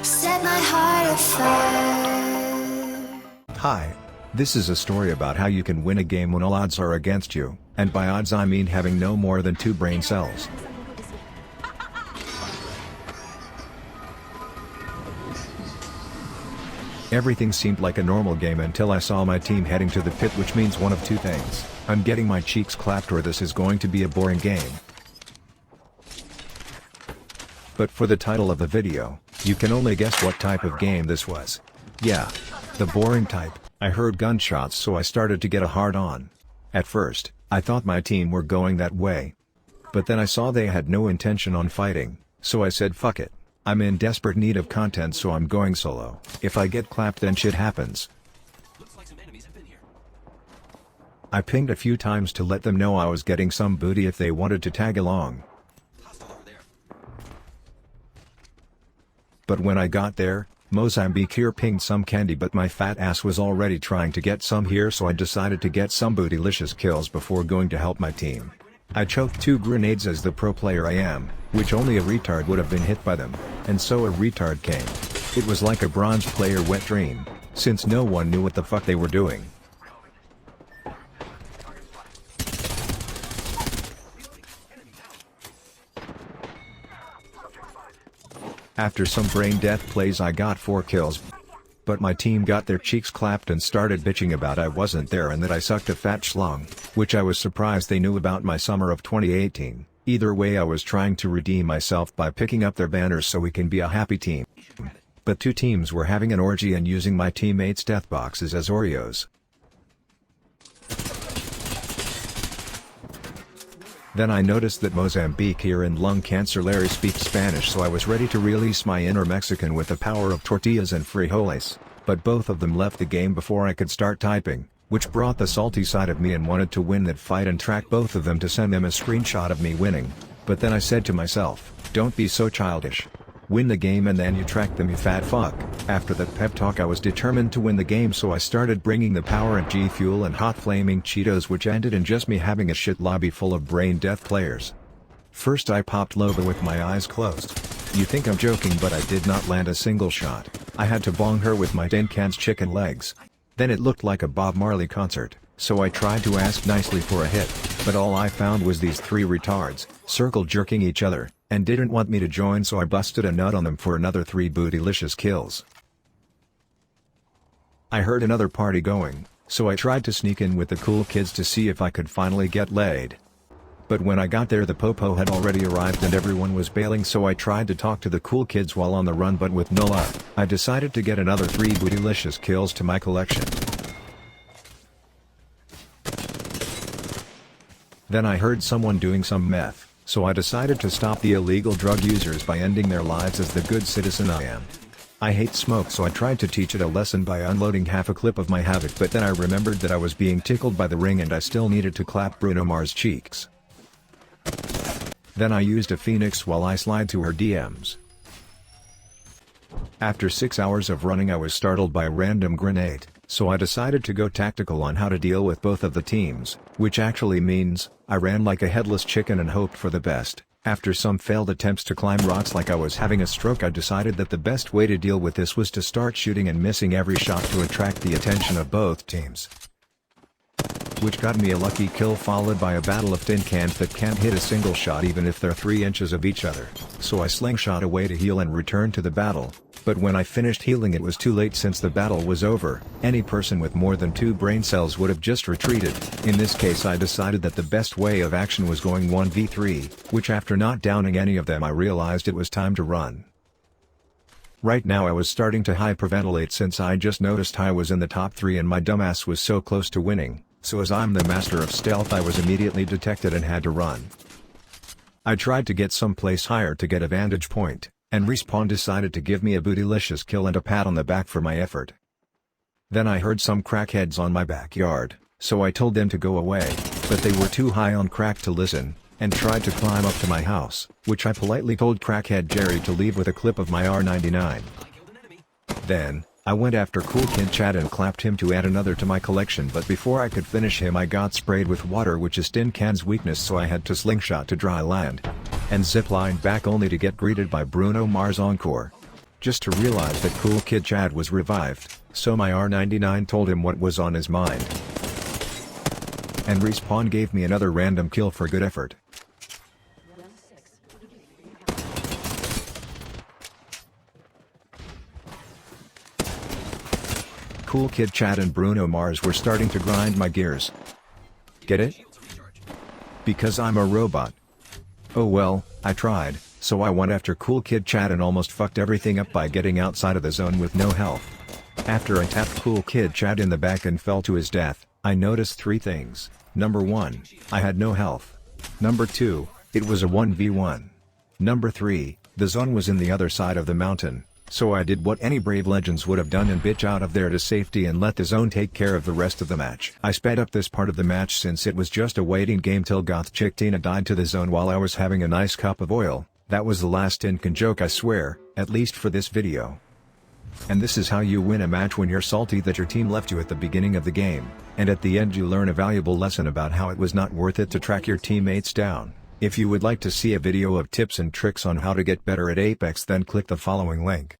Set my heart afire. Hi. This is a story about how you can win a game when all odds are against you, and by odds I mean having no more than 2 brain cells. Everything seemed like a normal game until I saw my team heading to the pit, which means one of 2 things: I'm getting my cheeks clapped or this is going to be a boring game. But for the title of the video, you can only guess what type of game this was. Yeah, the boring type. I heard gunshots, so I started to get a hard-on. At first, I thought my team were going that way. But then I saw they had no intention on fighting, so I said fuck it. I'm in desperate need of content, so I'm going solo. If I get clapped then shit happens. Looks like some enemies have been here. I pinged a few times to let them know I was getting some booty if they wanted to tag along. Hostile over there. But when I got there, Mozambique here pinged some candy, but my fat ass was already trying to get some here, so I decided to get some bootylicious kills before going to help my team. I choked 2 grenades as the pro player I am, which only a retard would have been hit by them, and so a retard came. It was like a bronze player wet dream, since no one knew what the fuck they were doing. After some brain death plays I got 4 kills. But my team got their cheeks clapped and started bitching about I wasn't there and that I sucked a fat schlong, which I was surprised they knew about my summer of 2018. Either way, I was trying to redeem myself by picking up their banners so we can be a happy team. But 2 teams were having an orgy and using my teammates' death boxes as Oreos. Then I noticed that Mozambique here and Lung Cancer Larry speak Spanish, so I was ready to release my inner Mexican with the power of tortillas and frijoles, but both of them left the game before I could start typing, which brought the salty side of me and wanted to win that fight and track both of them to send them a screenshot of me winning. But then I said to myself, don't be so childish. Win the game and then you track them, you fat fuck. After that pep talk I was determined to win the game, so I started bringing the power of G Fuel and hot flaming Cheetos, which ended in just me having a shit lobby full of brain death players. First I popped Loba with my eyes closed. You think I'm joking, but I did not land a single shot. I had to bong her with my tin cans chicken legs. Then it looked like a Bob Marley concert, so I tried to ask nicely for a hit, but all I found was these 3 retards, circle jerking each other, and didn't want me to join, so I busted a nut on them for another 3 bootylicious kills. I heard another party going, so I tried to sneak in with the cool kids to see if I could finally get laid. But when I got there the popo had already arrived and everyone was bailing, so I tried to talk to the cool kids while on the run, but with no luck. I decided to get another 3 bootylicious kills to my collection. Then I heard someone doing some meth, so I decided to stop the illegal drug users by ending their lives as the good citizen I am. I hate smoke, so I tried to teach it a lesson by unloading half a clip of my Havoc, but then I remembered that I was being tickled by the ring and I still needed to clap Bruno Mars' cheeks. Then I used a Phoenix while I slide to her DMs. After 6 hours of running I was startled by a random grenade, so I decided to go tactical on how to deal with both of the teams, which actually means, I ran like a headless chicken and hoped for the best. After some failed attempts to climb rocks like I was having a stroke, I decided that the best way to deal with this was to start shooting and missing every shot to attract the attention of both teams. Which got me a lucky kill followed by a battle of tin cans that can't hit a single shot even if they're 3 inches of each other, so I slingshot away to heal and return to the battle. But when I finished healing it was too late since the battle was over. Any person with more than 2 brain cells would have just retreated. In this case I decided that the best way of action was going 1v3, which after not downing any of them I realized it was time to run. Right now I was starting to hyperventilate since I just noticed I was in the top 3 and my dumbass was so close to winning, so as I'm the master of stealth I was immediately detected and had to run. I tried to get someplace higher to get a vantage point, and Respawn decided to give me a bootylicious kill and a pat on the back for my effort. Then I heard some crackheads on my backyard, so I told them to go away, but they were too high on crack to listen, and tried to climb up to my house, which I politely told crackhead Jerry to leave with a clip of my R99. Then, I went after Cool Kid Chad and clapped him to add another to my collection, but before I could finish him I got sprayed with water, which is tin can's weakness, so I had to slingshot to dry land. And ziplined back only to get greeted by Bruno Mars Encore. just to realize that Cool Kid Chad was revived, so my R99 told him what was on his mind. And Respawn gave me another random kill for good effort. Cool Kid Chad and Bruno Mars were starting to grind my gears. Get it? Because I'm a robot. Oh well, I tried, so I went after Cool Kid Chad and almost fucked everything up by getting outside of the zone with no health. After I tapped Cool Kid Chad in the back and fell to his death, I noticed three things. Number 1, I had no health. Number 2, it was a 1v1. Number 3, the zone was in the other side of the mountain, so I did what any brave legends would have done and bitch out of there to safety and let the zone take care of the rest of the match. I sped up this part of the match since it was just a waiting game till goth chick Tina died to the zone while I was having a nice cup of oil. That was the last Tinkin joke, I swear, at least for this video. And this is how you win a match when you're salty that your team left you at the beginning of the game, and at the end you learn a valuable lesson about how it was not worth it to track your teammates down. If you would like to see a video of tips and tricks on how to get better at Apex, then click the following link.